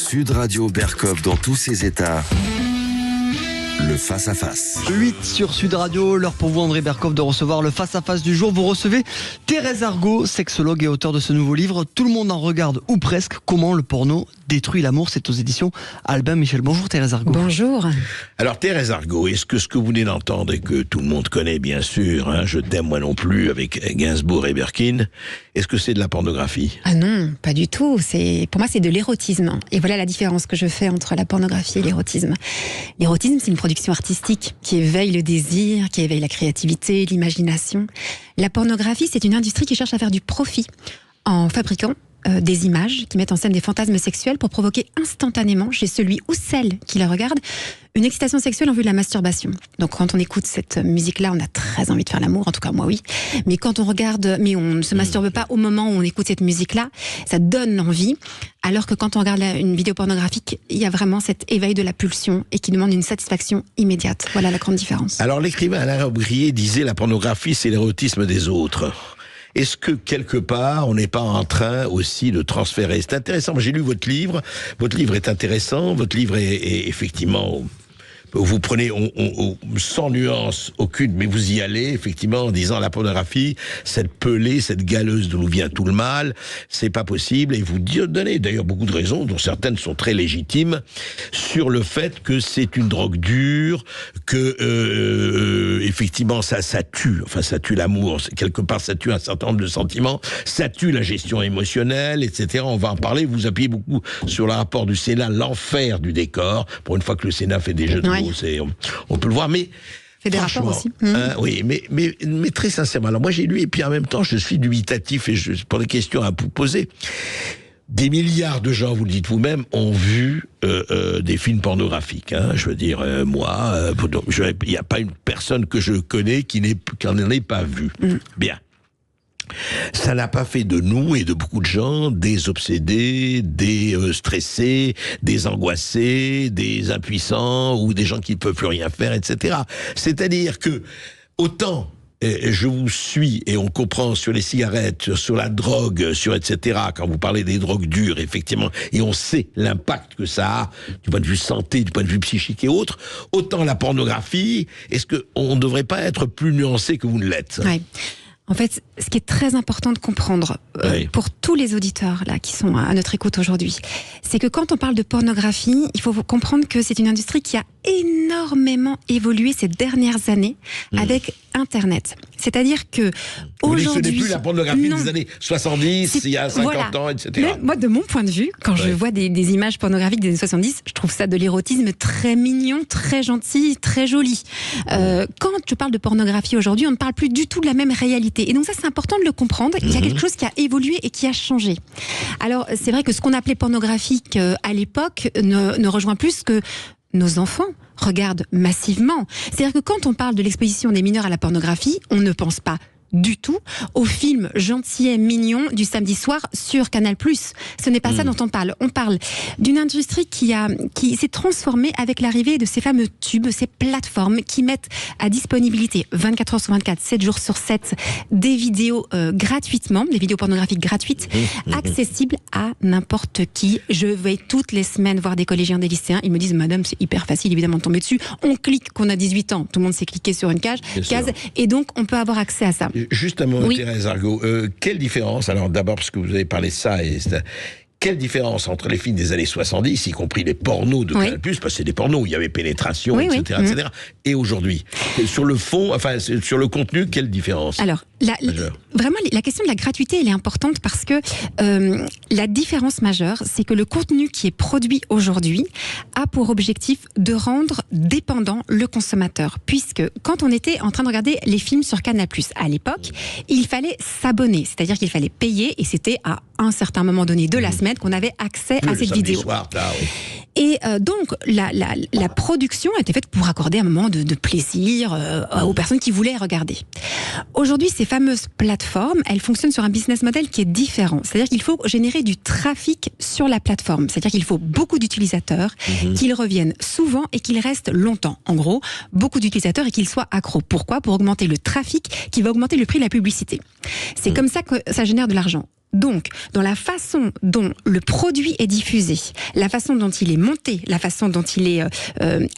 Sud Radio Berkov dans tous ses états. Le face-à-face. 8 sur Sud Radio, l'heure pour vous André Berkov de recevoir le face-à-face du jour. Vous recevez Thérèse Argot, sexologue et auteure de ce nouveau livre. Tout le monde en regarde, ou presque, comment le porno détruit l'amour. C'est aux éditions Albin Michel. Bonjour Thérèse Argot. Bonjour. Alors Thérèse Argot, est-ce que ce que vous venez d'entendre et que tout le monde connaît bien sûr, Je t'aime moi non plus avec Gainsbourg et Birkin, est-ce que c'est de la pornographie? Ah non, pas du tout. Pour moi, c'est de l'érotisme. Et voilà la différence que je fais entre la pornographie et l'érotisme. L'érotisme, c'est une production artistique qui éveille le désir, qui éveille la créativité, l'imagination. La pornographie, c'est une industrie qui cherche à faire du profit en fabriquant des images qui mettent en scène des fantasmes sexuels pour provoquer instantanément chez celui ou celle qui la regarde une excitation sexuelle en vue de la masturbation. Donc quand on écoute cette musique-là, on a très envie de faire l'amour, en tout cas moi oui. Mais quand on regarde, mais on ne se masturbe pas au moment où on écoute cette musique-là, ça donne envie. Alors que quand on regarde une vidéo pornographique, il y a vraiment cet éveil de la pulsion et qui demande une satisfaction immédiate. Voilà la grande différence. Alors l'écrivain Alain Aubrier disait la pornographie c'est l'érotisme des autres. Est-ce que quelque part on n'est pas en train aussi de transférer? C'est intéressant, j'ai lu votre livre est intéressant, votre livre est effectivement... Vous prenez sans nuance aucune, mais vous y allez effectivement en disant la pornographie, cette pelée, cette galeuse d'où vient tout le mal, c'est pas possible. Et vous donnez d'ailleurs beaucoup de raisons, dont certaines sont très légitimes, sur le fait que c'est une drogue dure, que effectivement ça tue, enfin ça tue l'amour, quelque part ça tue un certain nombre de sentiments, ça tue la gestion émotionnelle, etc. On va en parler. Vous appuyez beaucoup sur le rapport du Sénat, l'enfer du décor. Pour une fois que le Sénat fait des jeux de mots. On peut le voir, mais fait des rapports aussi. Oui, mais très sincèrement, alors moi j'ai lu et puis en même temps je suis dubitatif et pour des questions à vous poser. Des milliards de gens, vous le dites vous-même, ont vu des films pornographiques. Je veux dire, moi, il n'y a pas une personne que je connais qui n'en ait pas vu. Bien. Ça n'a pas fait de nous et de beaucoup de gens des obsédés, des stressés, des angoissés, des impuissants ou des gens qui ne peuvent plus rien faire, etc. C'est-à-dire que autant je vous suis et on comprend sur les cigarettes, sur la drogue, sur etc. Quand vous parlez des drogues dures, effectivement, et on sait l'impact que ça a du point de vue santé, du point de vue psychique et autres. Autant la pornographie, est-ce que on ne devrait pas être plus nuancé que vous ne l'êtes? Oui. En fait, ce qui est très important de comprendre pour tous les auditeurs là qui sont à notre écoute aujourd'hui, c'est que quand on parle de pornographie, il faut comprendre que c'est une industrie qui a énormément évolué ces dernières années avec Internet. C'est-à-dire que aujourd'hui, ce n'est plus la pornographie des années 70, il y a 50 ans, etc. Mais moi, de mon point de vue, quand je vois des images pornographiques des années 70, je trouve ça de l'érotisme très mignon, très gentil, très joli. Quand je parle de pornographie aujourd'hui, on ne parle plus du tout de la même réalité. Et donc ça, c'est important de le comprendre. Il y a quelque chose qui a évolué et qui a changé. Alors, c'est vrai que ce qu'on appelait pornographique à l'époque ne rejoint plus que nos enfants regardent massivement. C'est-à-dire que quand on parle de l'exposition des mineurs à la pornographie, on ne pense pas du tout au film gentil, mignon du samedi soir sur Canal+. Ce n'est pas ça dont on parle. On parle d'une industrie qui s'est transformée avec l'arrivée de ces fameux tubes, ces plateformes qui mettent à disponibilité 24 heures sur 24, 7 jours sur 7, des vidéos gratuitement, des vidéos pornographiques gratuites, accessibles à n'importe qui. Je vais toutes les semaines voir des collégiens, des lycéens. Ils me disent, madame, c'est hyper facile évidemment de tomber dessus. On clique qu'on a 18 ans. Tout le monde s'est cliqué sur une case et donc on peut avoir accès à ça. Juste un mot, Thérèse Argot, quelle différence, alors d'abord parce que vous avez parlé de ça, quelle différence entre les films des années 70, y compris les pornos de Canal+, parce que c'est des pornos où il y avait pénétration, etc., etc., et aujourd'hui? Sur le fond, enfin, sur le contenu, quelle différence? Alors, vraiment, la question de la gratuité, elle est importante parce que la différence majeure, c'est que le contenu qui est produit aujourd'hui a pour objectif de rendre dépendant le consommateur. Puisque quand on était en train de regarder les films sur Canal+, à l'époque, il fallait s'abonner, c'est-à-dire qu'il fallait payer, et c'était à un certain moment donné de la semaine qu'on avait accès à cette vidéo. Soir, là, Et donc, la production était faite pour accorder un moment de plaisir aux personnes qui voulaient regarder. Aujourd'hui, ces fameuses plateformes, elles fonctionnent sur un business model qui est différent. C'est-à-dire qu'il faut générer du trafic sur la plateforme. C'est-à-dire qu'il faut beaucoup d'utilisateurs, qu'ils reviennent souvent et qu'ils restent longtemps. En gros, beaucoup d'utilisateurs et qu'ils soient accros. Pourquoi ? Pour augmenter le trafic qui va augmenter le prix de la publicité. C'est comme ça que ça génère de l'argent. Donc, dans la façon dont le produit est diffusé, la façon dont il est monté, la façon dont il est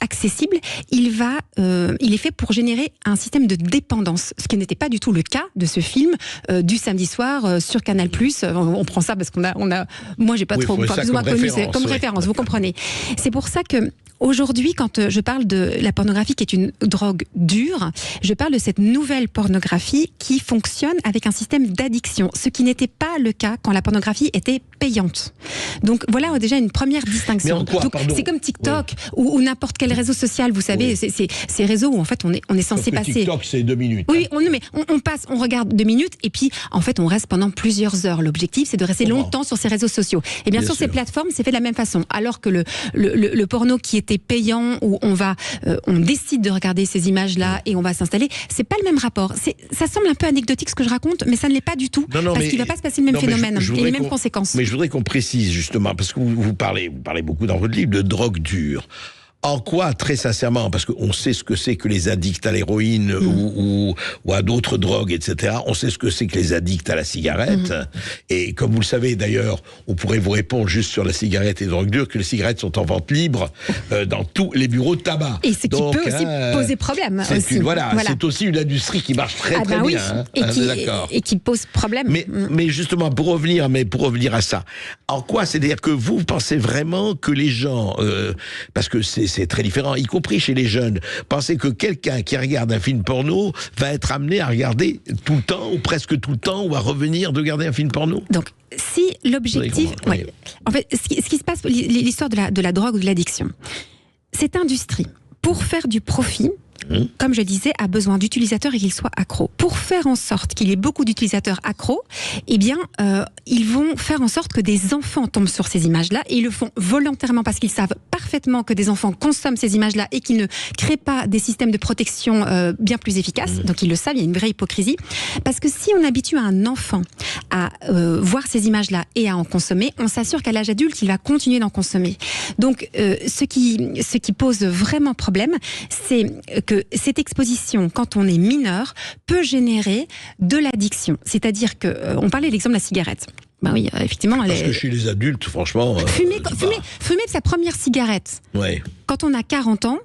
accessible, il est fait pour générer un système de dépendance, ce qui n'était pas du tout le cas de ce film du samedi soir sur Canal+. On prend ça parce moi j'ai pas trop, plus ou moins connu, c'est comme référence, vous comprenez. C'est pour ça que aujourd'hui, quand je parle de la pornographie qui est une drogue dure, je parle de cette nouvelle pornographie qui fonctionne avec un système d'addiction, ce qui n'était pas le cas quand la pornographie était payante. Donc voilà déjà une première distinction. C'est comme TikTok ou n'importe quel réseau social, vous savez, ces réseaux où en fait on est censé passer. TikTok c'est 2 minutes. Oui, on regarde 2 minutes et puis en fait on reste pendant plusieurs heures. L'objectif c'est de rester longtemps sur ces réseaux sociaux. Et bien sûr ces plateformes c'est fait de la même façon. Alors que le porno qui était payant où on décide de regarder ces images-là et on va s'installer, c'est pas le même rapport. Ça semble un peu anecdotique ce que je raconte, mais ça ne l'est pas du tout parce qu'il va pas se passer le même phénomène et les mêmes conséquences. Mais je voudrais qu'on précise justement, parce que vous parlez beaucoup dans votre livre de drogue dure. En quoi, très sincèrement, parce qu'on sait ce que c'est que les addicts à l'héroïne ou à d'autres drogues, etc. On sait ce que c'est que les addicts à la cigarette. Et comme vous le savez d'ailleurs, on pourrait vous répondre juste sur la cigarette et les drogues dures que les cigarettes sont en vente libre dans tous les bureaux de tabac. Et ce qui peut aussi poser problème. C'est aussi une industrie qui marche très bien. Et qui pose problème. Mais justement, pour revenir à ça, en quoi, c'est-à-dire que vous pensez vraiment que les gens, parce que c'est très différent, y compris chez les jeunes. Pensez que quelqu'un qui regarde un film porno va être amené à regarder tout le temps, ou presque tout le temps, ou à revenir de regarder un film porno? Donc, si l'objectif... En fait, ce qui se passe, l'histoire de la drogue ou de l'addiction, cette industrie, pour faire du profit, comme je disais, a besoin d'utilisateurs et qu'ils soient accros. Pour faire en sorte qu'il y ait beaucoup d'utilisateurs accros, eh bien, ils vont faire en sorte que des enfants tombent sur ces images-là, et ils le font volontairement parce qu'ils savent parfaitement que des enfants consomment ces images-là et qu'ils ne créent pas des systèmes de protection bien plus efficaces. Donc ils le savent, il y a une vraie hypocrisie. Parce que si on habitue un enfant à voir ces images-là et à en consommer, on s'assure qu'à l'âge adulte, il va continuer d'en consommer. Donc ce qui pose vraiment problème, c'est que cette exposition, quand on est mineur, peut générer de l'addiction. C'est-à-dire que, on parlait de l'exemple de la cigarette. Ben oui, effectivement. Parce que chez les adultes, franchement... Fumer de sa première cigarette, quand on a 40 ans,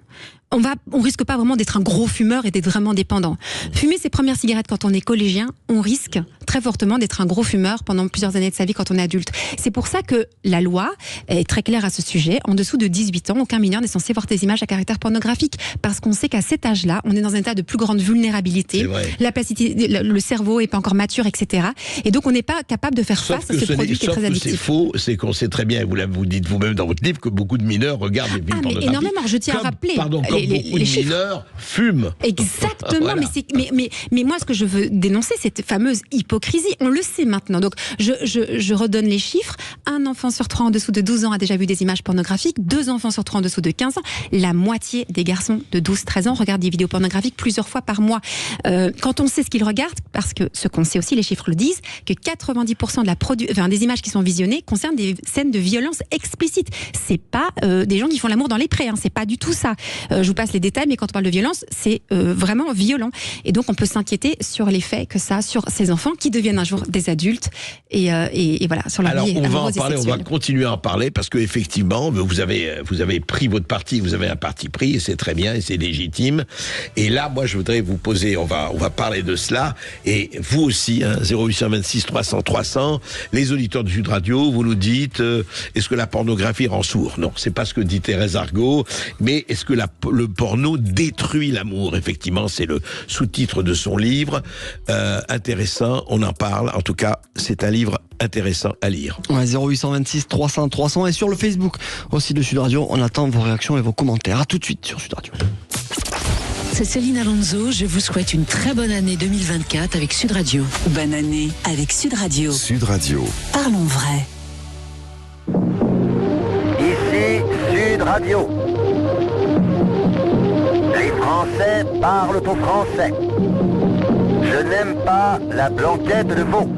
on risque pas vraiment d'être un gros fumeur et d'être vraiment dépendant. Fumer ses premières cigarettes quand on est collégien, on risque très fortement d'être un gros fumeur pendant plusieurs années de sa vie quand on est adulte. C'est pour ça que la loi est très claire à ce sujet. En dessous de 18 ans, aucun mineur n'est censé voir des images à caractère pornographique. Parce qu'on sait qu'à cet âge-là, on est dans un état de plus grande vulnérabilité. La plasticité, le cerveau est pas encore mature, etc. Et donc on n'est pas capable de faire face à ce produit qui est très addictif. C'est faux, c'est qu'on sait très bien, vous dites vous-même dans votre livre, que beaucoup de mineurs regardent les films pornographiques. Énormément, je tiens à rappeler. Beaucoup de mineurs fument. Exactement, mais moi ce que je veux dénoncer, c'est cette fameuse hypocrisie. On le sait maintenant. Donc je redonne les chiffres. Un enfant sur 3 en dessous de 12 ans a déjà vu des images pornographiques. 2 enfants sur 3 en dessous de 15 ans. La moitié des garçons de 12-13 ans regardent des vidéos pornographiques plusieurs fois par mois. Quand on sait ce qu'ils regardent, parce que ce qu'on sait aussi, les chiffres le disent, que 90% des images qui sont visionnées concernent des scènes de violence explicites. C'est pas des gens qui font l'amour dans les prés. C'est pas du tout ça. Je vous passe les détails, mais quand on parle de violence, c'est vraiment violent. Et donc, on peut s'inquiéter sur l'effet que ça a sur ces enfants qui deviennent un jour des adultes et voilà, sur leur vie amoureuse et sexuelle. On va continuer à en parler parce que effectivement, vous avez pris votre parti, vous avez un parti pris et c'est très bien et c'est légitime. Et là, moi, je voudrais vous poser, on va parler de cela et vous aussi, 0826 300 300, les auditeurs de Sud Radio, vous nous dites, est-ce que la pornographie rend sourd? Non, c'est pas ce que dit Thérèse Argot, mais est-ce que le porno détruit l'amour? Effectivement, c'est le sous-titre de son livre. Intéressant, on en parle. En tout cas, c'est un livre intéressant à lire. 0826 300 300 et sur le Facebook aussi de Sud Radio, on attend vos réactions et vos commentaires. À tout de suite sur Sud Radio. C'est Céline Alonso, je vous souhaite une très bonne année 2024 avec Sud Radio. Bonne année avec Sud Radio. Sud Radio. Parlons vrai. Ici Sud Radio. Les Français parlent au français. Je n'aime pas la blanquette de veau.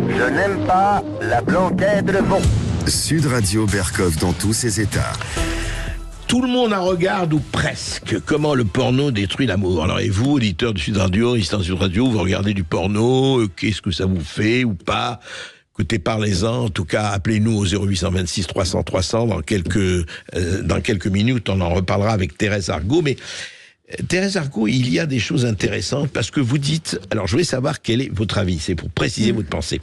Je n'aime pas la blanquette de veau. Sud Radio Berkov dans tous ses états. Tout le monde en regarde, ou presque, comment le porno détruit l'amour. Alors, et vous, auditeurs de Sud Radio, ici dans Sud Radio, vous regardez du porno, qu'est-ce que ça vous fait ou pas? Écoutez, parlez-en. En tout cas, appelez-nous au 0826 300 300. Dans quelques minutes, on en reparlera avec Thérèse Argot. Mais Thérèse Argot, il y a des choses intéressantes parce que vous dites, alors je voulais savoir quel est votre avis, c'est pour préciser votre pensée.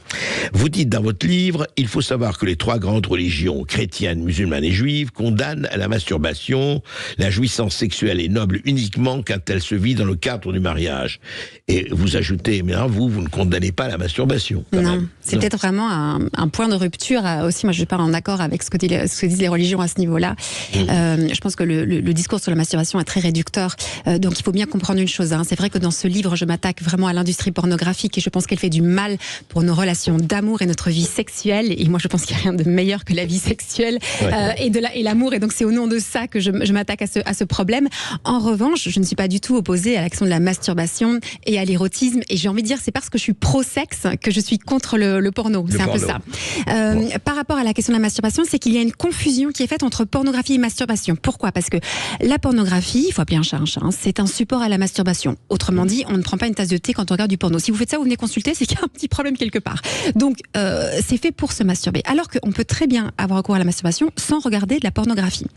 Vous dites dans votre livre, il faut savoir que les 3 grandes religions, chrétienne, musulmane et juive, condamnent la masturbation. La jouissance sexuelle est noble uniquement quand elle se vit dans le cadre du mariage. Et vous ajoutez, mais vous ne condamnez pas la masturbation. Non, c'est peut-être vraiment un point de rupture. Aussi, moi je ne suis pas en accord avec ce que disent les religions à ce niveau-là. Je pense que le discours sur la masturbation est très réducteur. Donc il faut bien comprendre une chose, c'est vrai que dans ce livre je m'attaque vraiment à l'industrie pornographique et je pense qu'elle fait du mal pour nos relations d'amour et notre vie sexuelle, et moi je pense qu'il n'y a rien de meilleur que la vie sexuelle et l'amour, et donc c'est au nom de ça que je m'attaque à ce problème. En revanche, je ne suis pas du tout opposée à l'action de la masturbation et à l'érotisme, et j'ai envie de dire c'est parce que je suis pro-sexe que je suis contre le porno, c'est un peu ça. Par rapport à la question de la masturbation, c'est qu'il y a une confusion qui est faite entre pornographie et masturbation. Pourquoi ? Parce que la pornographie, il faut appeler un chat un chat, c'est un support à la masturbation. Autrement dit, on ne prend pas une tasse de thé quand on regarde du porno. Si vous faites ça, vous venez consulter, c'est qu'il y a un petit problème quelque part. Donc, c'est fait pour se masturber. Alors qu'on peut très bien avoir recours à la masturbation sans regarder de la pornographie.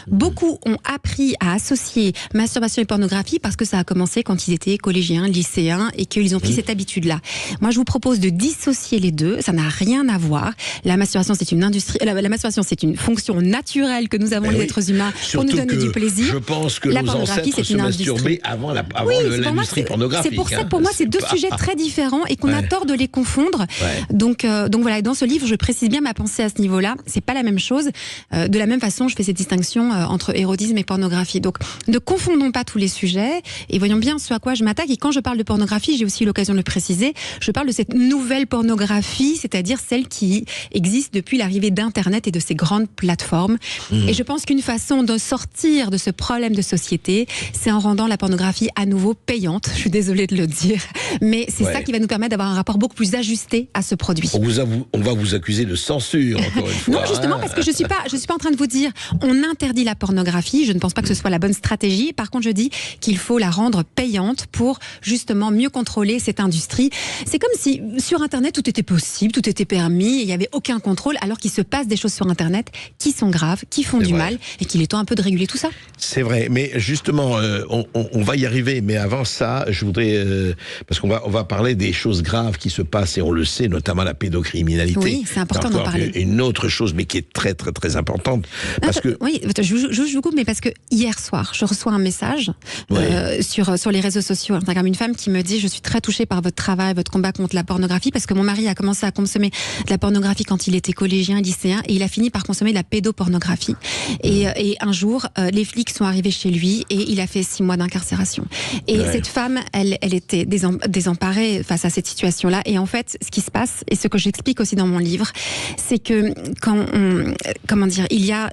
Beaucoup ont appris à associer masturbation et pornographie parce que ça a commencé quand ils étaient collégiens, lycéens, et qu'ils ont pris cette habitude-là. Moi, je vous propose de dissocier les deux. Ça n'a rien à voir. La masturbation, c'est une industrie. La masturbation, c'est une fonction naturelle que nous avons les êtres humains pour nous donner du plaisir. Je pense que nos ancêtres se masturbaient avant l'industrie pornographique. C'est pour ça que pour moi, c'est 2 sujets très différents et qu'on a tort de les confondre. Donc voilà, dans ce livre, je précise bien ma pensée à ce niveau-là. C'est pas la même chose. De la même façon, je fais cette distinction entre érotisme et pornographie. Donc, ne confondons pas tous les sujets et voyons bien ce à quoi je m'attaque. Et quand je parle de pornographie, j'ai aussi l'occasion de le préciser, je parle de cette nouvelle pornographie, c'est-à-dire celle qui existe depuis l'arrivée d'Internet et de ces grandes plateformes. Et je pense qu'une façon de sortir de ce problème de société, c'est en rendant la pornographie à nouveau payante. Je suis désolée de le dire, mais c'est ça qui va nous permettre d'avoir un rapport beaucoup plus ajusté à ce produit. On va vous accuser de censure, encore une fois. Non, justement, parce que je suis pas en train de vous dire on interdit la pornographie. Je ne pense pas que ce soit la bonne stratégie. Par contre, je dis qu'il faut la rendre payante pour justement mieux contrôler cette industrie. C'est comme si sur Internet tout était possible, tout était permis, et il n'y avait aucun contrôle, alors qu'il se passe des choses sur Internet qui sont graves, qui font du mal, et qu'il est temps un peu de réguler tout ça. C'est vrai, mais justement, on va y arriver. Mais avant ça, je voudrais, parce qu'on va parler des choses graves qui se passent, et on le sait, notamment la pédocriminalité. Oui, c'est important d'en parler. Une autre chose, mais qui est très très très importante, parce que oui, je vous coupe, mais parce que hier soir, je reçois un message sur les réseaux sociaux, Instagram, une femme qui me dit: je suis très touchée par votre travail, votre combat contre la pornographie, parce que mon mari a commencé à consommer de la pornographie quand il était collégien, lycéen, et il a fini par consommer de la pédopornographie. Et un jour, les flics sont arrivés chez lui et il a fait 6 mois d'incarcération. Et cette femme, elle était désemparée face à cette situation-là. Et en fait, ce qui se passe, et ce que j'explique aussi dans mon livre, c'est que il y a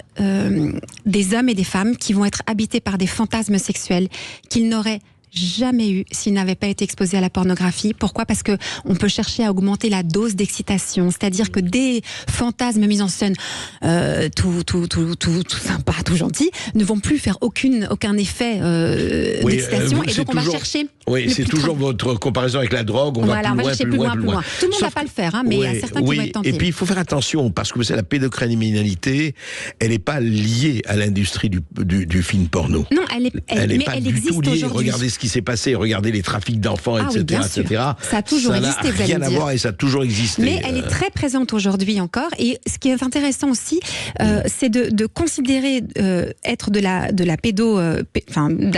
des hommes et des femmes qui vont être habités par des fantasmes sexuels qu'ils n'auraient jamais eu s'ils n'avaient pas été exposés à la pornographie. Pourquoi ? Parce que on peut chercher à augmenter la dose d'excitation, c'est-à-dire que des fantasmes mis en scène tout sympa, tout gentil, ne vont plus faire aucun effet d'excitation, et donc on va chercher. Oui, c'est toujours votre comparaison avec la drogue. On va chercher plus loin. Tout le monde ne va pas le faire, mais il y a certains qui vont être tentés. Et puis il faut faire attention, parce que vous savez, la pédocriminalité, elle n'est pas liée à l'industrie du film porno. Non, elle existe aujourd'hui. Regardez ce qui s'est passé, regardez les trafics d'enfants, etc. Ça a toujours existé, vous allez rien à voir, et ça a toujours existé. Mais elle est très présente aujourd'hui encore. Et ce qui est intéressant aussi, c'est de considérer être de la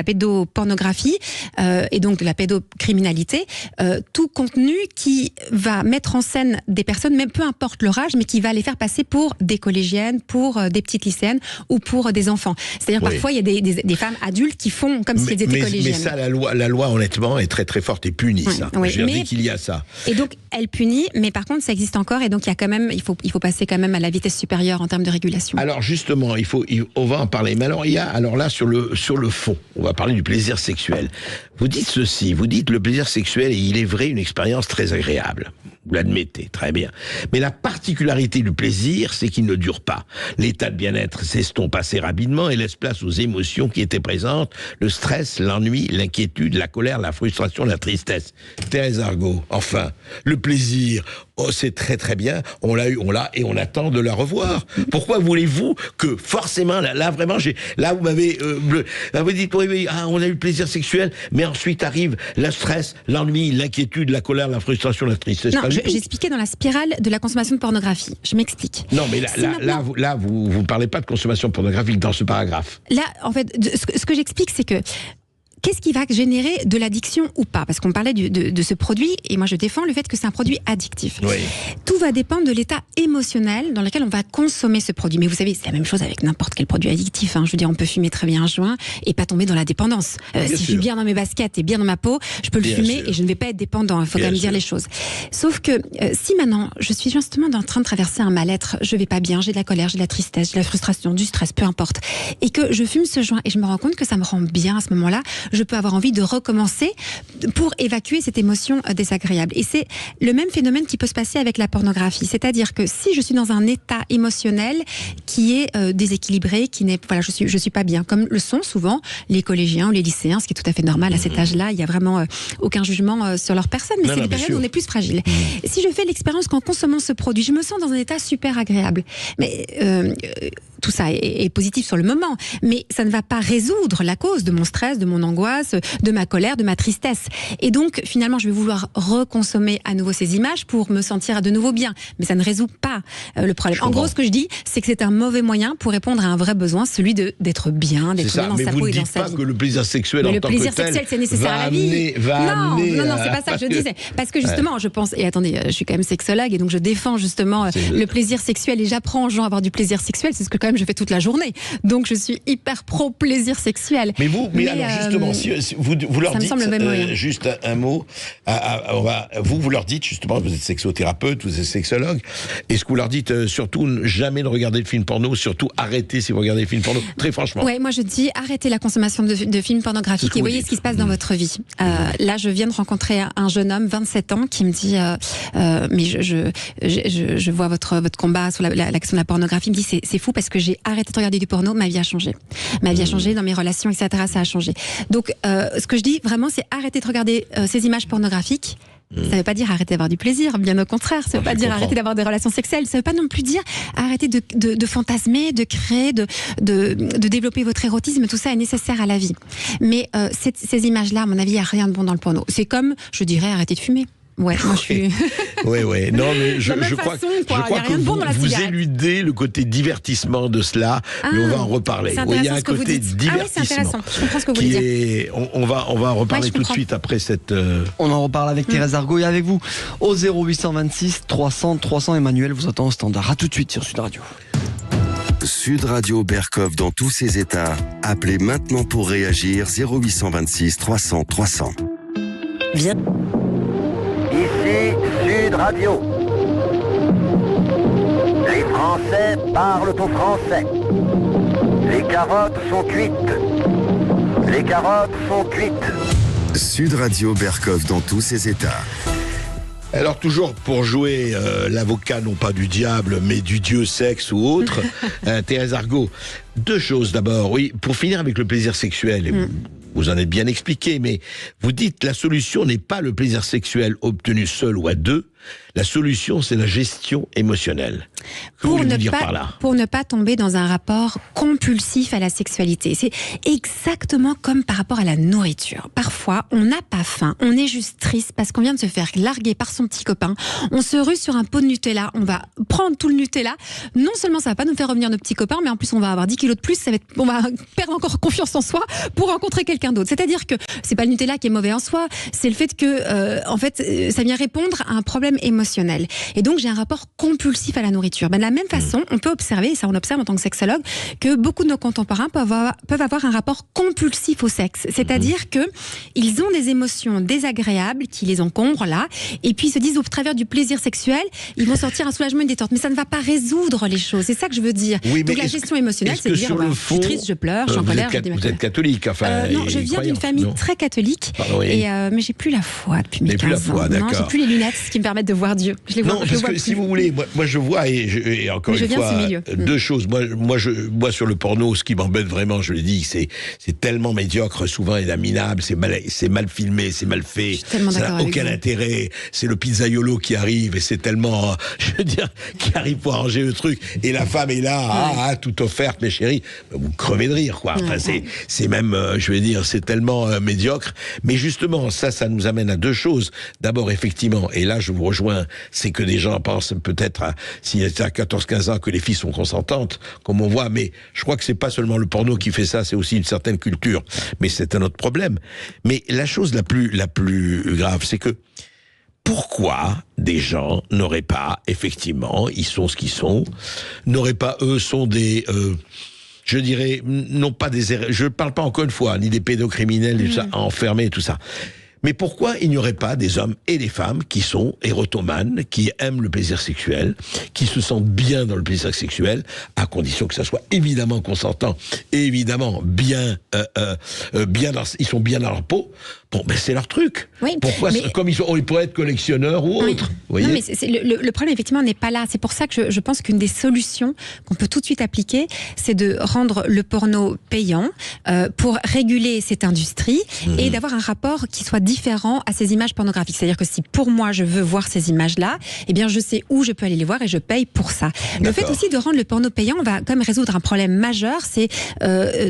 pédopornographie et donc de la pédocriminalité, tout contenu qui va mettre en scène des personnes, même peu importe leur âge, mais qui va les faire passer pour des collégiennes, pour des petites lycéennes ou pour des enfants. C'est-à-dire parfois il y a des femmes adultes qui font comme si elles étaient collégiennes. Mais ça, la loi honnêtement est très très forte et punit ça. Je dis qu'il y a ça. Et donc elle punit, mais par contre ça existe encore, et donc il y a quand même, il faut passer quand même à la vitesse supérieure en termes de régulation. Alors justement, on va en parler. Mais alors là sur le fond, on va parler du plaisir sexuel. Vous dites ceci, le plaisir sexuel est, il est vrai, une expérience très agréable. Vous l'admettez, très bien. Mais la particularité du plaisir, c'est qu'il ne dure pas. L'état de bien-être s'estompe assez rapidement et laisse place aux émotions qui étaient présentes, le stress, l'ennui, l'inquiétude, la colère, la frustration, la tristesse. Thérèse Argot, enfin, le plaisir, oh, c'est très très bien, on l'a et on attend de la revoir. Pourquoi voulez-vous que forcément, là vraiment, vous m'avez vous dites, oui, on a eu le plaisir sexuel, mais ensuite arrive le stress, l'ennui, l'inquiétude, la colère, la frustration, la tristesse. Non, j'expliquais dans la spirale de la consommation de pornographie. Je m'explique. Non, mais là, vous ne parlez pas de consommation pornographique dans ce paragraphe. Là, en fait, ce que j'explique, c'est que qu'est-ce qui va générer de l'addiction ou pas? Parce qu'on parlait de ce produit, et moi je défends le fait que c'est un produit addictif. Oui. Tout va dépendre de l'état émotionnel dans lequel on va consommer ce produit. Mais vous savez, c'est la même chose avec n'importe quel produit addictif. Je veux dire, on peut fumer très bien un joint et pas tomber dans la dépendance. Si je suis bien dans mes baskets et bien dans ma peau, je peux le fumer et je ne vais pas être dépendant. Il faut quand même dire les choses. Sauf que si maintenant, je suis justement en train de traverser un mal-être, je vais pas bien, j'ai de la colère, j'ai de la tristesse, j'ai de la frustration, du stress, peu importe, et que je fume ce joint et je me rends compte que ça me rend bien à ce moment-là, je peux avoir envie de recommencer pour évacuer cette émotion désagréable. Et c'est le même phénomène qui peut se passer avec la pornographie. C'est-à-dire que si je suis dans un état émotionnel qui est déséquilibré, qui n'est, voilà, je suis pas bien, comme le sont souvent les collégiens ou les lycéens, ce qui est tout à fait normal à cet âge-là. Il y a vraiment aucun jugement sur leur personne, mais c'est des périodes où on est plus fragile. Si je fais l'expérience qu'en consommant ce produit, je me sens dans un état super agréable. Mais tout ça est positif sur le moment, mais ça ne va pas résoudre la cause de mon stress, de mon angoisse, de ma colère, de ma tristesse. Et donc, finalement, je vais vouloir reconsommer à nouveau ces images pour me sentir de nouveau bien. Mais ça ne résout pas le problème. En gros, ce que je dis, c'est que c'est un mauvais moyen pour répondre à un vrai besoin, celui d'être bien, d'être bien dans sa peau et dans sa vie. Mais vous ne dites pas que le plaisir sexuel en tant que tel le plaisir sexuel, c'est nécessaire à la vie. Non, c'est pas ça que je disais. Parce que justement, je pense, et attendez, je suis quand même sexologue et donc je défends justement le plaisir sexuel et j'apprends aux gens à avoir du plaisir sexuel. C'est ce que quand même je fais toute la journée. Donc je suis hyper pro plaisir sexuel. Mais alors justement, si vous leur dites juste un mot, vous leur dites justement, vous êtes sexothérapeute, vous êtes sexologue, est-ce que vous leur dites surtout jamais ne regarder de films porno, surtout arrêtez si vous regardez des films porno, très franchement? Ouais, moi je dis arrêtez la consommation de films pornographiques et voyez ce qui se passe dans votre vie. Là, je viens de rencontrer un jeune homme, 27 ans, qui me dit mais je vois votre combat sur la question de la pornographie. Il me dit c'est fou parce que j'ai arrêté de regarder du porno, ma vie a changé. Ma vie a changé dans mes relations, etc. Ça a changé. Donc, ce que je dis vraiment, c'est arrêter de regarder ces images pornographiques. Ça ne veut pas dire arrêter d'avoir du plaisir, bien au contraire. Ça ne veut pas dire arrêter d'avoir des relations sexuelles. Ça ne veut pas non plus dire arrêter de fantasmer, de créer, de développer votre érotisme. Tout ça est nécessaire à la vie. Mais ces images-là, à mon avis, il n'y a rien de bon dans le porno. C'est comme, je dirais, arrêter de fumer. Ouais, moi je suis. Oui. Non, mais je crois que vous éludez le côté divertissement de cela, mais on va en reparler. Il y a un côté divertissement. c'est intéressant. Je comprends ce que vous voulez dire. On va en reparler tout de suite après cette. On en reparle avec Thérèse Argot et avec vous au 0826 300. Emmanuel vous attend au standard. À tout de suite sur Sud Radio. Sud Radio Berkov dans tous ses états. Appelez maintenant pour réagir 0826 300. Viens. Ici Sud Radio. Les Français parlent au français. Les carottes sont cuites. Les carottes sont cuites. Sud Radio Berkov dans tous ses états. Alors toujours pour jouer l'avocat non pas du diable mais du dieu sexe ou autre, Thérèse Argot, deux choses d'abord. Oui, pour finir avec le plaisir sexuel. Vous en êtes bien expliqué, mais vous dites la solution n'est pas le plaisir sexuel obtenu seul ou à deux. La solution, c'est la gestion émotionnelle. Que voulez-vous dire par là ? Pour ne pas tomber dans un rapport compulsif à la sexualité. C'est exactement comme par rapport à la nourriture. Parfois, on n'a pas faim, on est juste triste parce qu'on vient de se faire larguer par son petit copain. On se rue sur un pot de Nutella, on va prendre tout le Nutella. Non seulement ça va pas nous faire revenir nos petits copains, mais en plus on va avoir 10 kilos de plus, on va perdre encore confiance en soi pour rencontrer quelqu'un d'autre. C'est-à-dire que c'est pas le Nutella qui est mauvais en soi, c'est le fait que, en fait, ça vient répondre à un problème émotionnel. Et donc j'ai un rapport compulsif à la nourriture. De la même façon, on peut observer, et ça on observe en tant que sexologue, que beaucoup de nos contemporains peuvent avoir un rapport compulsif au sexe. C'est-à-dire que ils ont des émotions désagréables qui les encombrent là, et puis ils se disent au travers du plaisir sexuel, ils vont sortir un soulagement, une détente. Mais ça ne va pas résoudre les choses. C'est ça que je veux dire. Oui, donc la gestion émotionnelle, c'est de dire je suis triste, je pleure, je suis en colère. Vous êtes catholique, enfin. Non, je viens d'une famille très catholique, mais j'ai plus la foi depuis mes 15 ans. D'accord. Non, j'ai plus les lunettes, ce qui me permet permettre de voir Dieu. Je les vois, non, parce que si vous voulez, moi je vois, et encore une fois, deux choses. Moi, sur le porno, ce qui m'embête vraiment, je le dis, c'est tellement médiocre, souvent et laminable, c'est mal filmé, c'est mal fait, ça n'a aucun intérêt. C'est le pizzaiolo qui arrive, et c'est tellement, je veux dire, qui arrive pour arranger le truc, et la femme est là, tout offerte, mes chéris, vous crevez de rire, quoi. Enfin, c'est même, je veux dire, c'est tellement médiocre. Mais justement, ça nous amène à deux choses. D'abord, effectivement, et là je vous rejoins, c'est que des gens pensent peut-être, s'il était à 14-15 ans, que les filles sont consentantes, comme on voit, mais je crois que c'est pas seulement le porno qui fait ça, c'est aussi une certaine culture. Mais c'est un autre problème. Mais la chose la plus grave, c'est que pourquoi des gens n'auraient pas, effectivement, ils sont ce qu'ils sont, n'auraient pas, eux, sont des... je dirais, non pas des... Je parle pas encore une fois, ni des pédocriminels, tout ça, enfermés, tout ça. Mais pourquoi il n'y aurait pas des hommes et des femmes qui sont érotomanes, qui aiment le plaisir sexuel, qui se sentent bien dans le plaisir sexuel, à condition que ça soit évidemment consentant, et évidemment bien ils sont bien dans leur peau. Bon, ben c'est leur truc. Oui, pourquoi, comme ils pourraient être collectionneurs ou autres. Vous voyez, non, mais le problème, effectivement, n'est pas là. C'est pour ça que je pense qu'une des solutions qu'on peut tout de suite appliquer, c'est de rendre le porno payant pour réguler cette industrie et d'avoir un rapport qui soit différent à ces images pornographiques. C'est-à-dire que si pour moi, je veux voir ces images-là, eh bien, je sais où je peux aller les voir et je paye pour ça. Le fait aussi de rendre le porno payant, on va quand même résoudre un problème majeur, c'est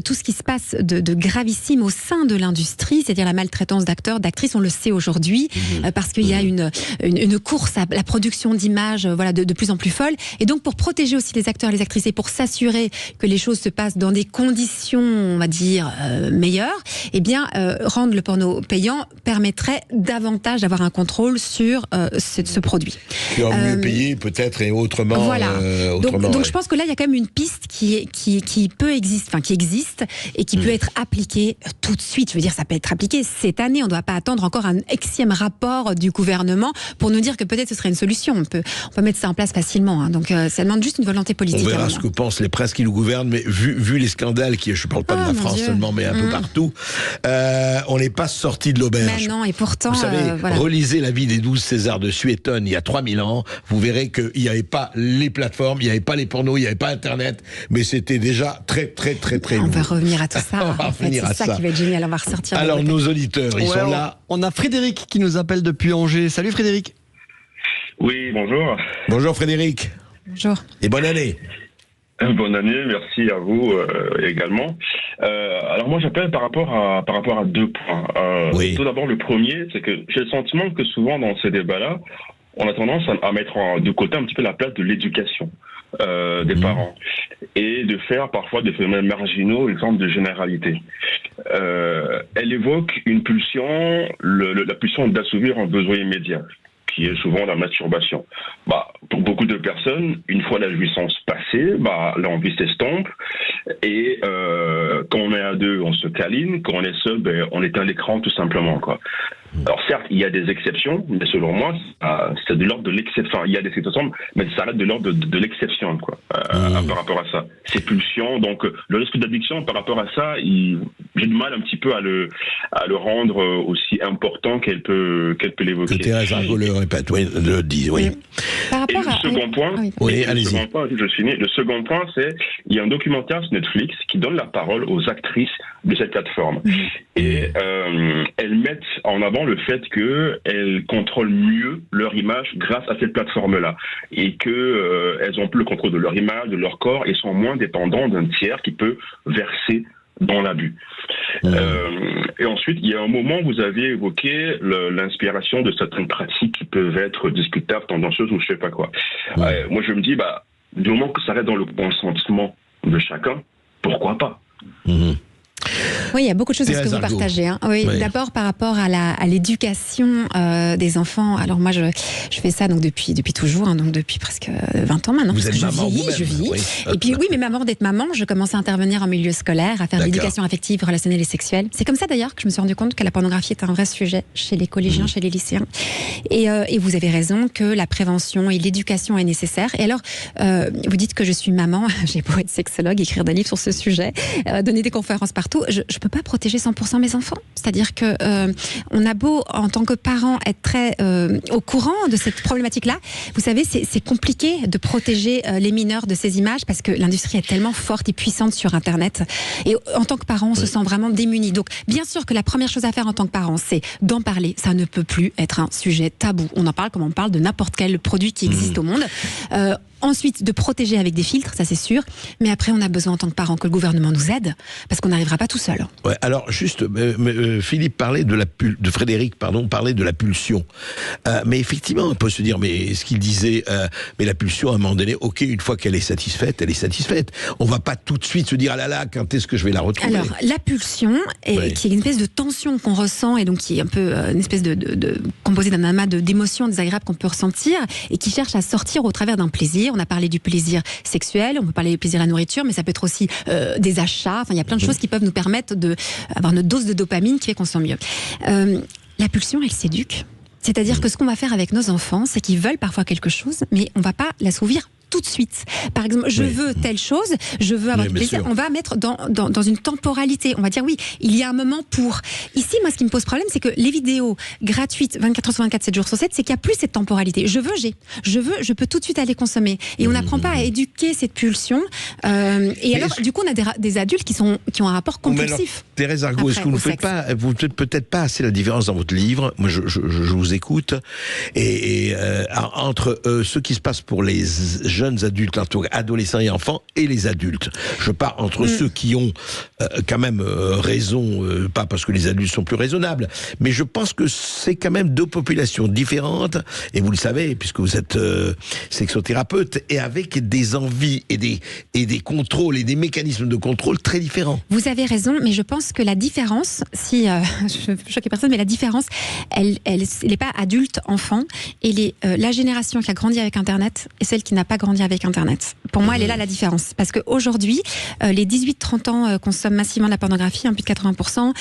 tout ce qui se passe de gravissime au sein de l'industrie, c'est-à-dire la maltraitance d'acteurs, d'actrices, on le sait aujourd'hui, parce qu'il y a une course à la production d'images de plus en plus folle. Et donc, pour protéger aussi les acteurs et les actrices et pour s'assurer que les choses se passent dans des conditions, on va dire, meilleures, eh bien, rendre le porno payant permettrait davantage d'avoir un contrôle sur ce produit. Qui est mieux payé, peut-être, et autrement. Voilà. Donc je pense que là, il y a quand même une piste qui peut exister, enfin, qui existe et qui peut être appliquée tout de suite. Je veux dire, ça peut être appliqué cette année. On ne doit pas attendre encore un Xème rapport du gouvernement pour nous dire que peut-être ce serait une solution. On peut mettre ça en place facilement. Hein. Donc ça demande juste une volonté politique. On verra ce que pensent les princes qui nous gouvernent, mais vu les scandales, je ne parle pas de la France seulement, mais un peu partout, on n'est pas sorti de l'auberge. Mais non, et pourtant... Vous savez, relisez la vie des 12 Césars de Suétone il y a 3000 ans, vous verrez qu'il n'y avait pas les plateformes, il n'y avait pas les pornos, il n'y avait pas Internet, mais c'était déjà très On va revenir à tout ça. C'est ça qui va être génial, on va ressortir. Alors nos auditeurs, ils sont là. On a Frédéric qui nous appelle depuis Angers. Salut Frédéric. Oui, bonjour. Bonjour Frédéric. Bonjour. Et bonne année. Bonne année, merci à vous également. Alors moi j'appelle par rapport à deux points. Tout d'abord, le premier, c'est que j'ai le sentiment que souvent dans ces débats-là, on a tendance à mettre de côté un petit peu la place de l'éducation des parents et de faire parfois des phénomènes marginaux une forme de généralité. Elle évoque une pulsion, la pulsion d'assouvir un besoin immédiat, qui est souvent la masturbation. Pour beaucoup de personnes, une fois la jouissance passée, l'envie s'estompe et quand on est à deux, on se câline, quand on est seul, on éteint l'écran tout simplement, quoi. Alors certes, il y a des exceptions, mais selon moi, c'est de l'ordre de l'exception. Enfin, il y a des exceptions, mais ça reste de l'ordre de l'exception, quoi, par rapport à ça. Ces pulsions, donc le risque d'addiction par rapport à ça, j'ai du mal un petit peu à le rendre aussi important qu'elle peut l'évoquer. Que Thérèse Argot le répète, le dit, oui. Par rapport le second point, allez-y. Le second point, c'est il y a un documentaire sur Netflix qui donne la parole aux actrices de cette plateforme. Et elles mettent en avant le fait qu'elles contrôlent mieux leur image grâce à cette plateforme-là. Et qu'elles ont plus le contrôle de leur image, de leur corps, et sont moins dépendantes d'un tiers qui peut verser dans l'abus. Et ensuite, il y a un moment où vous avez évoqué l'inspiration de certaines pratiques qui peuvent être discutables, tendancieuses ou je sais pas quoi. Moi, je me dis, du moment que ça reste dans le consentement de chacun, pourquoi pas? Oui, il y a beaucoup de choses que vous partagez. Hein. Oui. D'abord, par rapport à l'éducation des enfants. Alors moi, je fais ça donc depuis toujours, hein, donc depuis presque 20 ans maintenant. Vous êtes maman je vis. Et puis oui, mais avant d'être maman, je commençais à intervenir en milieu scolaire, à faire de l'éducation affective, relationnelle et sexuelle. C'est comme ça d'ailleurs que je me suis rendu compte que la pornographie est un vrai sujet chez les collégiens, chez les lycéens. Et vous avez raison que la prévention et l'éducation est nécessaire. Et alors, vous dites que je suis maman. J'ai beau être sexologue, écrire des livres sur ce sujet, donner des conférences partout. Je peux pas protéger 100% mes enfants. C'est-à-dire que on a beau, en tant que parents, être très au courant de cette problématique-là. Vous savez, c'est compliqué de protéger les mineurs de ces images parce que l'industrie est tellement forte et puissante sur Internet. Et en tant que parent, on se sent vraiment démuni. Donc, bien sûr que la première chose à faire en tant que parent, c'est d'en parler. Ça ne peut plus être un sujet tabou. On en parle comme on parle de n'importe quel produit qui existe au monde. Ensuite, de protéger avec des filtres, ça c'est sûr. Mais après, on a besoin en tant que parents que le gouvernement nous aide, parce qu'on n'arrivera pas tout seul. Ouais, alors juste, Philippe parlait de Frédéric, parlait de la pulsion. Mais effectivement, on peut se dire, mais ce qu'il disait, mais la pulsion, à un moment donné, ok, une fois qu'elle est satisfaite, elle est satisfaite. On va pas tout de suite se dire, ah là là, quand est-ce que je vais la retrouver? Alors, la pulsion, qui est une espèce de tension qu'on ressent, et donc qui est un peu une espèce de composée d'un amas d'émotions désagréables qu'on peut ressentir, et qui cherche à sortir au travers d'un plaisir. On a parlé du plaisir sexuel, on peut parler du plaisir à la nourriture, mais ça peut être aussi des achats. Enfin, il y a plein de choses qui peuvent nous permettre d'avoir une dose de dopamine qui fait qu'on se sent mieux. La pulsion, elle s'éduque. C'est-à-dire que ce qu'on va faire avec nos enfants, c'est qu'ils veulent parfois quelque chose, mais on ne va pas l'assouvir tout de suite. Par exemple, je veux telle chose, je veux avoir du plaisir. On va mettre dans une temporalité. On va dire oui, il y a un moment pour. Ici, moi, ce qui me pose problème, c'est que les vidéos gratuites, 24 heures sur 24, 7 jours sur 7, c'est qu'il n'y a plus cette temporalité. Je veux, je peux tout de suite aller consommer. Et on n'apprend pas à éduquer cette pulsion. Et alors, du coup, on a des adultes qui ont un rapport compulsif. Thérèse Argot, est-ce que vous ne faites peut-être pas assez la différence dans votre livre? Moi, je vous écoute. Et entre ce qui se passe pour les jeunes adultes, adolescents et enfants, et les adultes. Je parle entre ceux qui ont quand même raison, pas parce que les adultes sont plus raisonnables, mais je pense que c'est quand même deux populations différentes, et vous le savez, puisque vous êtes sexothérapeute, et avec des envies et des contrôles et des mécanismes de contrôle très différents. Vous avez raison, mais je pense que la différence, si je choque personne, mais la différence, elle n'est pas adulte-enfant, et la génération qui a grandi avec Internet et celle qui n'a pas grandi avec Internet. Pour moi, elle est là la différence. Parce qu'aujourd'hui, les 18-30 ans consomment massivement de la pornographie, plus de 80%,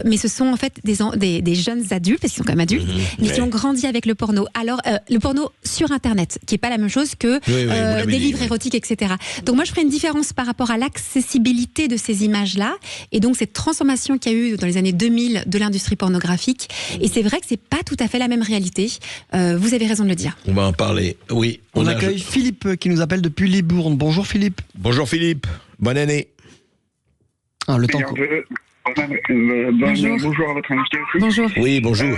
mais ce sont en fait des jeunes adultes, parce qu'ils sont quand même adultes, mais qui ont grandi avec le porno. Alors, le porno sur Internet, qui n'est pas la même chose que des livres érotiques, etc. Donc moi, je ferai une différence par rapport à l'accessibilité de ces images-là, et donc cette transformation qu'il y a eu dans les années 2000 de l'industrie pornographique. Et c'est vrai que c'est pas tout à fait la même réalité. Vous avez raison de le dire. On va en parler. Oui. On accueille Philippe qui nous appelle depuis Libourne. Bonjour Philippe. Bonjour Philippe. Bonne année. Le temps. Bonjour à votre invité aussi. Bonjour. Oui, bonjour.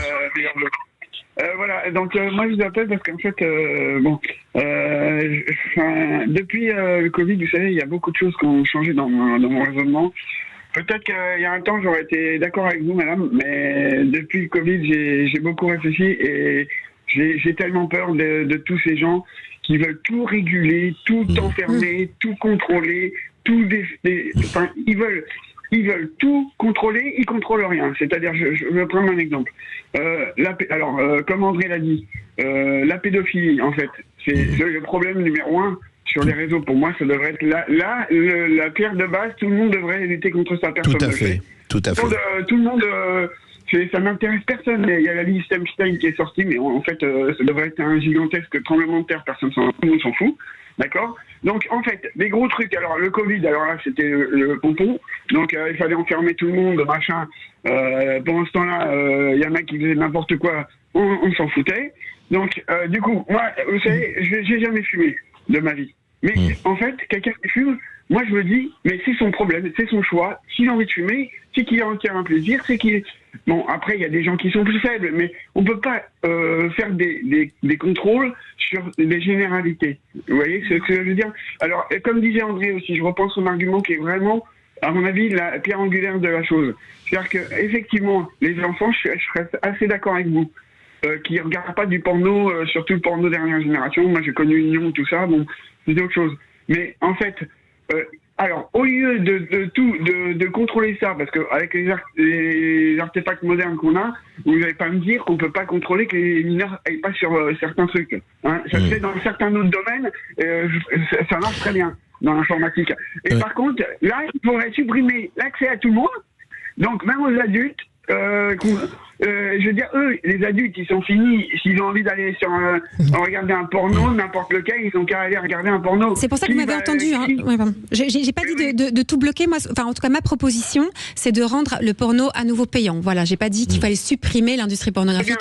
Voilà, donc moi je vous appelle parce qu'en fait, depuis le Covid, vous savez, il y a beaucoup de choses qui ont changé dans mon raisonnement. Peut-être qu'il y a un temps, j'aurais été d'accord avec vous, madame, mais depuis le Covid, j'ai beaucoup réfléchi et j'ai tellement peur de tous ces gens qui veulent tout réguler, tout enfermer, tout contrôler, enfin, ils veulent tout contrôler, ils contrôlent rien. C'est-à-dire, je vais prendre un exemple. Comme André l'a dit, la pédophilie, en fait, c'est le problème numéro 1 sur les réseaux. Pour moi, ça devrait être la pierre de base. Tout le monde devrait lutter contre ça. Personne tout à fait. Tout le monde. Ça n'intéresse personne. Il y a la liste Epstein qui est sortie, mais en fait, ça devrait être un gigantesque tremblement de terre. Tout le monde s'en fout. D'accord? Donc, en fait, les gros trucs. Alors, le Covid, alors là, c'était le pompon. Donc, il fallait enfermer tout le monde, machin. Pendant ce temps-là, il y en a qui faisaient n'importe quoi. On s'en foutait. Donc, du coup, moi, vous savez, j'ai jamais fumé de ma vie. Mais en fait, quelqu'un qui fume, moi, je me dis, mais c'est son problème, c'est son choix. S'il a envie de fumer, c'est qu'il en tire un plaisir, c'est qu'il... Bon, après, il y a des gens qui sont plus faibles, mais on peut pas faire des contrôles sur des généralités. Vous voyez ce que je veux dire? Alors, comme disait André aussi, je reprends son argument qui est vraiment, à mon avis, la pierre angulaire de la chose. C'est-à-dire que, effectivement, les enfants, je serais assez d'accord avec vous, qui regardent pas du porno, surtout le porno dernière génération. Moi, j'ai connu Union, tout ça, bon, c'est autre chose. Mais en fait, alors, au lieu de contrôler ça, parce qu'avec les artefacts modernes qu'on a, vous n'allez pas me dire qu'on ne peut pas contrôler que les mineurs n'aillent pas sur certains trucs. Hein. Ça se fait dans certains autres domaines, ça marche très bien dans l'informatique. Et par contre, là, il faudrait supprimer l'accès à tout le monde, donc même aux adultes, je veux dire, eux, les adultes, ils sont finis. S'ils ont envie d'aller regarder un porno, n'importe lequel, ils ont qu'à aller regarder un porno. C'est pour ça que vous m'avez entendu. Hein. Ouais, j'ai pas dit de tout bloquer. Moi, enfin, en tout cas, ma proposition, c'est de rendre le porno à nouveau payant. Voilà, j'ai pas dit qu'il fallait supprimer l'industrie pornographique.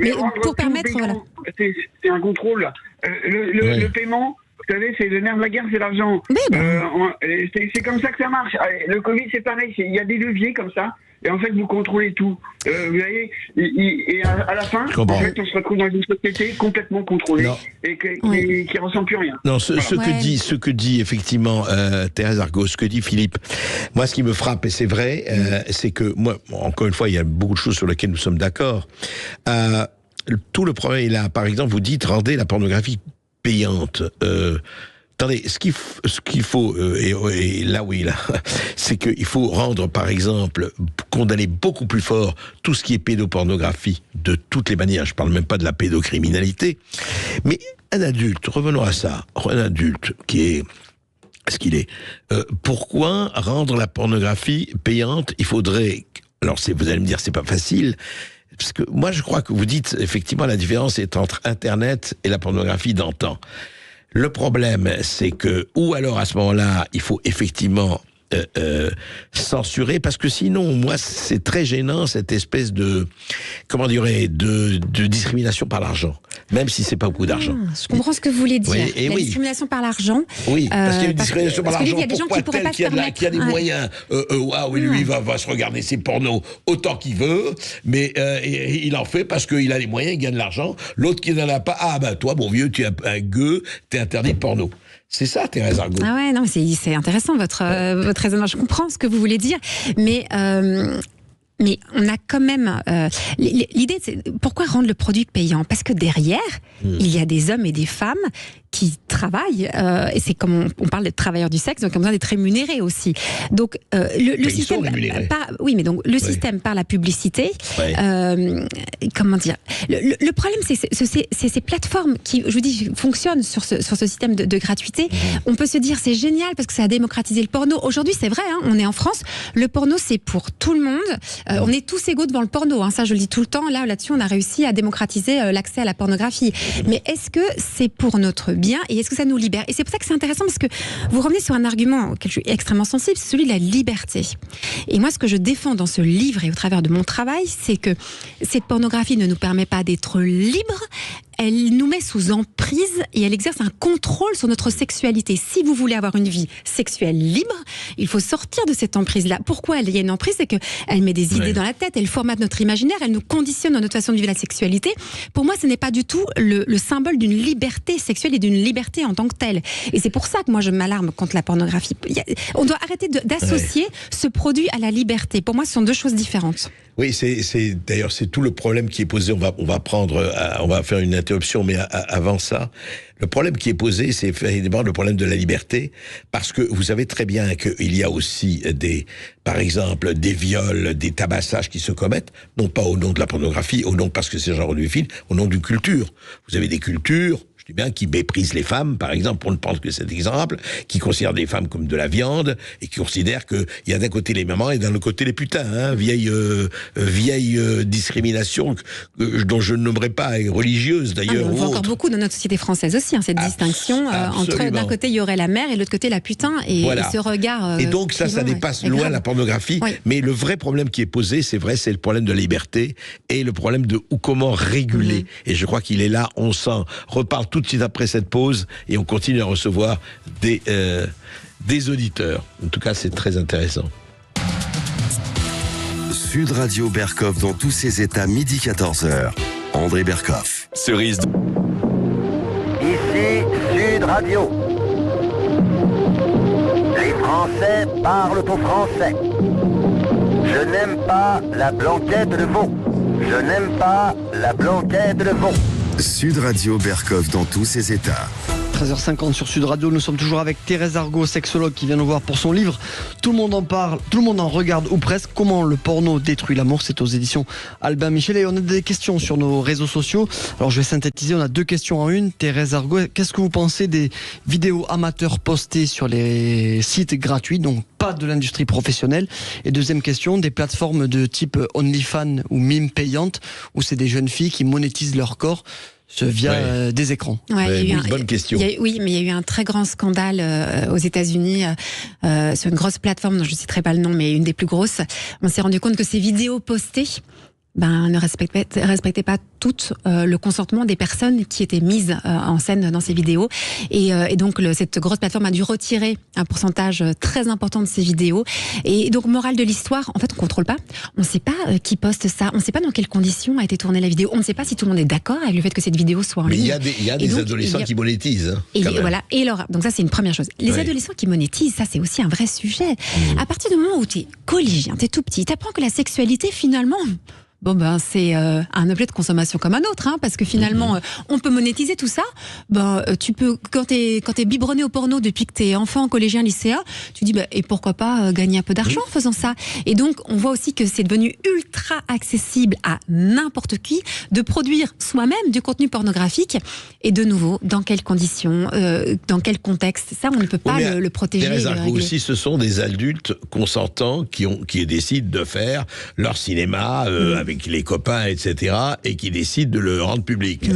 Mais pour permettre, voilà. C'est un contrôle. Le paiement. Vous savez, c'est le nerf de la guerre, c'est l'argent. C'est comme ça que ça marche. Le Covid, c'est pareil. Il y a des leviers comme ça. Et en fait, vous contrôlez tout. Vous voyez, et à la fin, en fait, on se retrouve dans une société complètement contrôlée et qui ressent plus rien. Non, ce que dit effectivement Thérèse Argot, ce que dit Philippe, moi, ce qui me frappe, et c'est vrai, c'est que moi, encore une fois, il y a beaucoup de choses sur lesquelles nous sommes d'accord. Tout le problème est là. Par exemple, vous dites, rendez la pornographie payante. Attendez, ce qu'il faut, et là oui, là, c'est qu'il faut rendre, par exemple, condamner beaucoup plus fort tout ce qui est pédopornographie de toutes les manières. Je parle même pas de la pédocriminalité. Mais un adulte, revenons à ça, un adulte qui est ce qu'il est, pourquoi rendre la pornographie payante? Il faudrait, alors vous allez me dire c'est pas facile, parce que moi je crois que vous dites effectivement la différence est entre Internet et la pornographie d'antan. Le problème, c'est que, ou alors à ce moment-là, il faut effectivement censurer, parce que sinon, moi, c'est très gênant cette espèce de, comment dirais, de discrimination par l'argent, même si c'est pas beaucoup d'argent. Je comprends ce que vous voulez dire. Oui, discrimination par l'argent. Oui, parce qu'il y a une discrimination par l'argent. Il y a des gens qui pourraient pas se permettre. Qui a des moyens, lui, il va se regarder ses pornos autant qu'il veut, mais il en fait parce qu'il a les moyens, il gagne de l'argent. L'autre qui n'en a pas, toi, mon vieux, tu es un gueux, t'es interdit de porno. C'est ça, Thérèse Argot. Ah ouais, non, c'est intéressant votre raisonnement. Je comprends ce que vous voulez dire, mais on a quand même... l'idée, c'est pourquoi rendre le produit payant? Parce que derrière, il y a des hommes et des femmes qui travaillent, et c'est comme on parle de travailleurs du sexe, donc ils ont besoin d'être rémunérés aussi. Donc le système, donc le système par la publicité, comment dire, le problème c'est ces plateformes qui, je vous dis, fonctionnent sur ce système de gratuité. On peut se dire c'est génial parce que ça a démocratisé le porno. Aujourd'hui c'est vrai, hein, on est en France, le porno c'est pour tout le monde. On est tous égaux devant le porno, hein, ça je le dis tout le temps. Là-dessus on a réussi à démocratiser l'accès à la pornographie. Mais est-ce que c'est pour notre bien et est-ce que ça nous libère? Et c'est pour ça que c'est intéressant parce que vous revenez sur un argument auquel je suis extrêmement sensible, c'est celui de la liberté. Et moi ce que je défends dans ce livre et au travers de mon travail, c'est que cette pornographie ne nous permet pas d'être libres, elle nous met sous emprise et elle exerce un contrôle sur notre sexualité. Si vous voulez avoir une vie sexuelle libre, il faut sortir de cette emprise-là. Pourquoi il y a une emprise? C'est qu'elle met des idées dans la tête, elle formate notre imaginaire, elle nous conditionne dans notre façon de vivre la sexualité. Pour moi, ce n'est pas du tout le symbole d'une liberté sexuelle et d'une liberté en tant que telle. Et c'est pour ça que moi, je m'alarme contre la pornographie. On doit arrêter d'associer ce produit à la liberté. Pour moi, ce sont deux choses différentes. Oui, d'ailleurs, c'est tout le problème qui est posé. On va faire une interruption, mais avant ça, le problème qui est posé, c'est évidemment le problème de la liberté, parce que vous savez très bien qu'il y a aussi par exemple, des viols, des tabassages qui se commettent, non pas au nom de la pornographie, parce que c'est genre de film, au nom d'une culture. Vous avez des cultures, je dis bien, qui méprisent les femmes, par exemple, pour ne prendre que cet exemple, qui considèrent les femmes comme de la viande, et qui considèrent qu'il y a d'un côté les mamans et d'un autre côté les putains, hein, vieille discrimination dont je ne nommerai pas, religieuse d'ailleurs. On voit encore beaucoup dans notre société française aussi, hein, cette distinction entre d'un côté il y aurait la mère et de l'autre côté la putain, et ce regard. Et donc ça dépasse loin la pornographie, mais le vrai problème qui est posé, c'est vrai, c'est le problème de la liberté et le problème de comment réguler. Et je crois qu'il est là, on s'en reparle tout de suite après cette pause et on continue à recevoir des auditeurs. En tout cas, c'est très intéressant. Sud Radio Berkov dans tous ses états, midi 14h. André Berkov. Cerise. Ici Sud Radio. Les Français parlent au français. Je n'aime pas la blanquette de veau. Je n'aime pas la blanquette de veau. Sud Radio Berkov dans tous ses états. 13h50 sur Sud Radio. Nous sommes toujours avec Thérèse Argot, sexologue, qui vient nous voir pour son livre Tout le monde en parle, tout le monde en regarde ou presque. Comment le porno détruit l'amour. C'est aux éditions Albin Michel. Et on a des questions sur nos réseaux sociaux. Alors je vais synthétiser, on a 2 questions en une. Thérèse Argot, qu'est-ce que vous pensez des vidéos amateurs postées sur les sites gratuits, donc pas de l'industrie professionnelle? Et deuxième question, des plateformes de type OnlyFans ou Mime payante, où c'est des jeunes filles qui monétisent leur corps via des écrans. Bonne question. Oui, mais il y a eu un très grand scandale aux États-Unis sur une grosse plateforme dont je ne citerai pas le nom, mais une des plus grosses. On s'est rendu compte que ces vidéos postées ne respectaient pas toutes le consentement des personnes qui étaient mises en scène dans ces vidéos. Et donc, cette grosse plateforme a dû retirer un pourcentage très important de ces vidéos. Et donc, morale de l'histoire, en fait, on ne contrôle pas. On ne sait pas qui poste ça. On ne sait pas dans quelles conditions a été tournée la vidéo. On ne sait pas si tout le monde est d'accord avec le fait que cette vidéo soit en ligne. Mais il y a des adolescents qui monétisent. Voilà. Et alors, donc ça, c'est une première chose. Les adolescents qui monétisent, ça, c'est aussi un vrai sujet. À partir du moment où tu es collégien, tu es tout petit, tu apprends que la sexualité, finalement... c'est un objet de consommation comme un autre, parce que finalement, on peut monétiser tout ça. Tu peux, quand t'es biberonné au porno depuis que t'es enfant, collégien, lycéen, tu dis, et pourquoi pas gagner un peu d'argent en faisant ça? Et donc, on voit aussi que c'est devenu ultra accessible à n'importe qui de produire soi-même du contenu pornographique. Et de nouveau, dans quelles conditions, dans quel contexte? Ça, on ne peut pas le protéger. Thérèse Argot aussi, ce sont des adultes consentants qui décident de faire leur cinéma avec les copains, etc., et qui décident de le rendre public.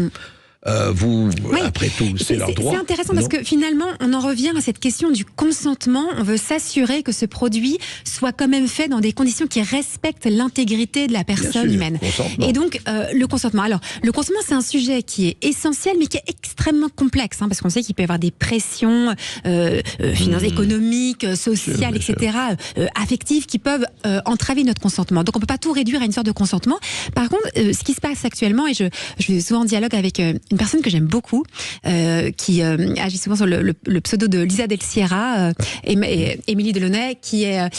Après tout, c'est leur droit. C'est intéressant parce que finalement, on en revient à cette question du consentement. On veut s'assurer que ce produit soit quand même fait dans des conditions qui respectent l'intégrité de la personne humaine. Et donc, le consentement. Alors, le consentement, c'est un sujet qui est essentiel, mais qui est extrêmement complexe, parce qu'on sait qu'il peut y avoir des pressions financières, économiques, sociales, etc., affectives, qui peuvent entraver notre consentement. Donc, on peut pas tout réduire à une sorte de consentement. Par contre, ce qui se passe actuellement, et je suis souvent en dialogue avec une personne que j'aime beaucoup, qui agit souvent sur le pseudo de Lisa Del Sierra, Émilie Delaunay, qui est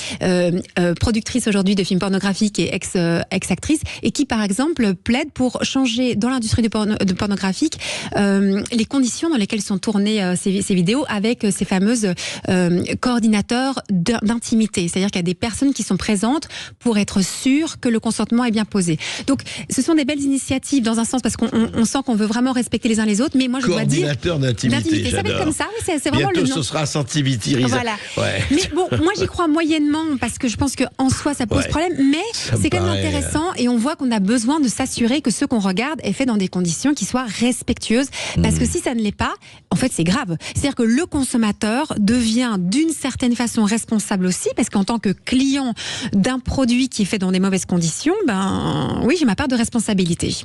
productrice aujourd'hui de films pornographiques et ex-actrice, et qui, par exemple, plaide pour changer dans l'industrie de pornographique les conditions dans lesquelles sont tournées ces vidéos, avec ces fameuses coordinateurs d'intimité. C'est-à-dire qu'il y a des personnes qui sont présentes pour être sûres que le consentement est bien posé. Donc, ce sont des belles initiatives dans un sens, parce qu'on sent qu'on veut vraiment respecter les uns les autres, mais moi je dois dire... Coordinateur d'intimité, ça va être comme ça, oui, c'est vraiment bientôt, le nom. Ce sera Sentivity. Voilà. Mais bon, moi j'y crois moyennement, parce que je pense qu'en soi ça pose problème, mais c'est quand même intéressant, et on voit qu'on a besoin de s'assurer que ce qu'on regarde est fait dans des conditions qui soient respectueuses, parce que si ça ne l'est pas, en fait c'est grave. C'est-à-dire que le consommateur devient d'une certaine façon responsable aussi, parce qu'en tant que client d'un produit qui est fait dans des mauvaises conditions, oui, j'ai ma part de responsabilité.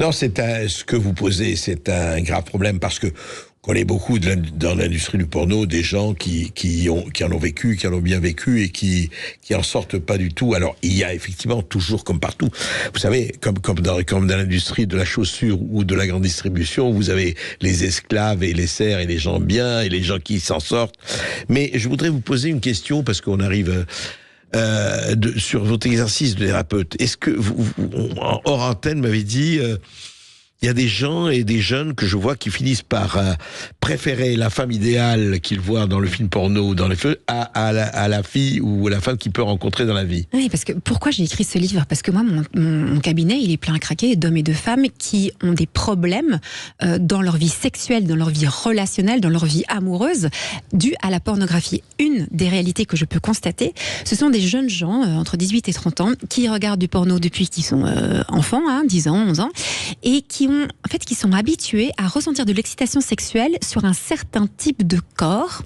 Non, ce que vous posez, c'est un grave problème, parce que on connaît beaucoup dans l'industrie du porno des gens qui en ont vécu, qui en ont bien vécu, et qui en sortent pas du tout. Alors, il y a effectivement toujours, comme partout, vous savez, comme dans l'industrie de la chaussure ou de la grande distribution, vous avez les esclaves et les serfs et les gens bien et les gens qui s'en sortent. Mais je voudrais vous poser une question, parce qu'on arrive... sur votre exercice de thérapeute. Est-ce que vous hors antenne, m'avez dit... il y a des gens et des jeunes que je vois qui finissent par préférer la femme idéale qu'ils voient dans le film porno ou dans les feux à la fille ou la femme qu'ils peuvent rencontrer dans la vie. Oui, parce que pourquoi j'ai écrit ce livre? Parce que moi, mon cabinet, il est plein à craquer d'hommes et de femmes qui ont des problèmes dans leur vie sexuelle, dans leur vie relationnelle, dans leur vie amoureuse, dus à la pornographie. Une des réalités que je peux constater, ce sont des jeunes gens entre 18 et 30 ans qui regardent du porno depuis qu'ils sont enfants, 10 ans, 11 ans, et qui sont habitués à ressentir de l'excitation sexuelle sur un certain type de corps.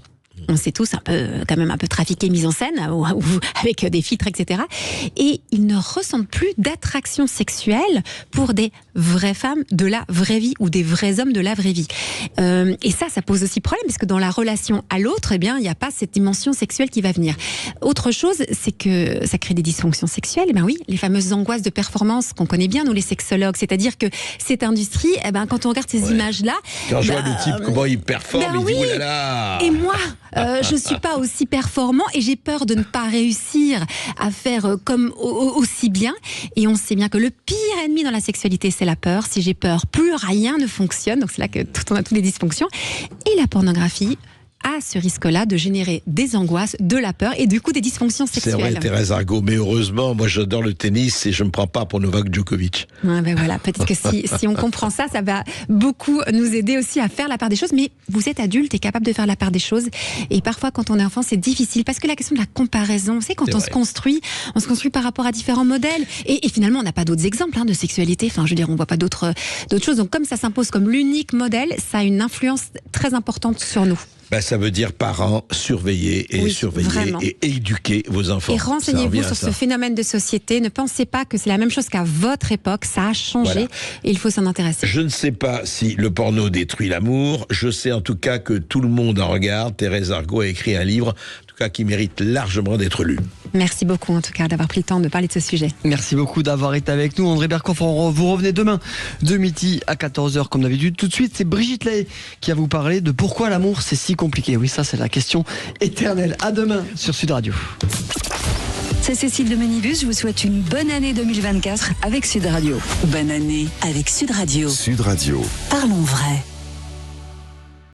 On sait tous quand même un peu trafiqué, mise en scène, ou avec des filtres, etc. Et ils ne ressentent plus d'attraction sexuelle pour des vraies femmes de la vraie vie ou des vrais hommes de la vraie vie. Et ça pose aussi problème, parce que dans la relation à l'autre, il n'y a pas cette dimension sexuelle qui va venir. Autre chose, c'est que ça crée des dysfonctions sexuelles. Oui, les fameuses angoisses de performance qu'on connaît bien, nous les sexologues. C'est-à-dire que cette industrie, quand on regarde ces images-là... Quand je vois des types, comment ils performent, ils disent « oh là là !» Et moi, je suis pas aussi performant et j'ai peur de ne pas réussir à faire comme aussi bien. Et on sait bien que le pire ennemi dans la sexualité, c'est la peur. Si j'ai peur, plus rien ne fonctionne. Donc c'est là que on a toutes les dysfonctions. Et la pornographie a ce risque-là de générer des angoisses, de la peur et du coup des dysfonctions sexuelles. C'est vrai, Thérèse Argot, mais heureusement, moi j'adore le tennis et je ne me prends pas pour Novak Djokovic. Ouais, ben voilà, peut-être que si on comprend ça, ça va beaucoup nous aider aussi à faire la part des choses. Mais vous êtes adulte et capable de faire la part des choses. Et parfois, quand on est enfant, c'est difficile parce que la question de la comparaison, c'est quand on se construit par rapport à différents modèles. Et finalement, on n'a pas d'autres exemples de sexualité. Enfin, je veux dire, on voit pas d'autres choses. Donc, comme ça s'impose comme l'unique modèle, ça a une influence très importante sur nous. Ça veut dire parents, surveiller et éduquer vos enfants. Et renseignez-vous sur ce phénomène de société. Ne pensez pas que c'est la même chose qu'à votre époque. Ça a changé et il faut s'en intéresser. Je ne sais pas si le porno détruit l'amour. Je sais en tout cas que tout le monde en regarde. Thérèse Argot a écrit un livre, en tout cas qui mérite largement d'être lu. Merci beaucoup en tout cas d'avoir pris le temps de parler de ce sujet. Merci beaucoup d'avoir été avec nous. André Berkoff, vous revenez demain de midi à 14h comme d'habitude. Tout de suite, c'est Brigitte Lahaie qui va vous parler de pourquoi l'amour c'est si compliqué. Oui, ça c'est la question éternelle. À demain sur Sud Radio. C'est Cécile de Menibus, je vous souhaite une bonne année 2024 avec Sud Radio. Bonne année avec Sud Radio. Sud Radio. Parlons vrai.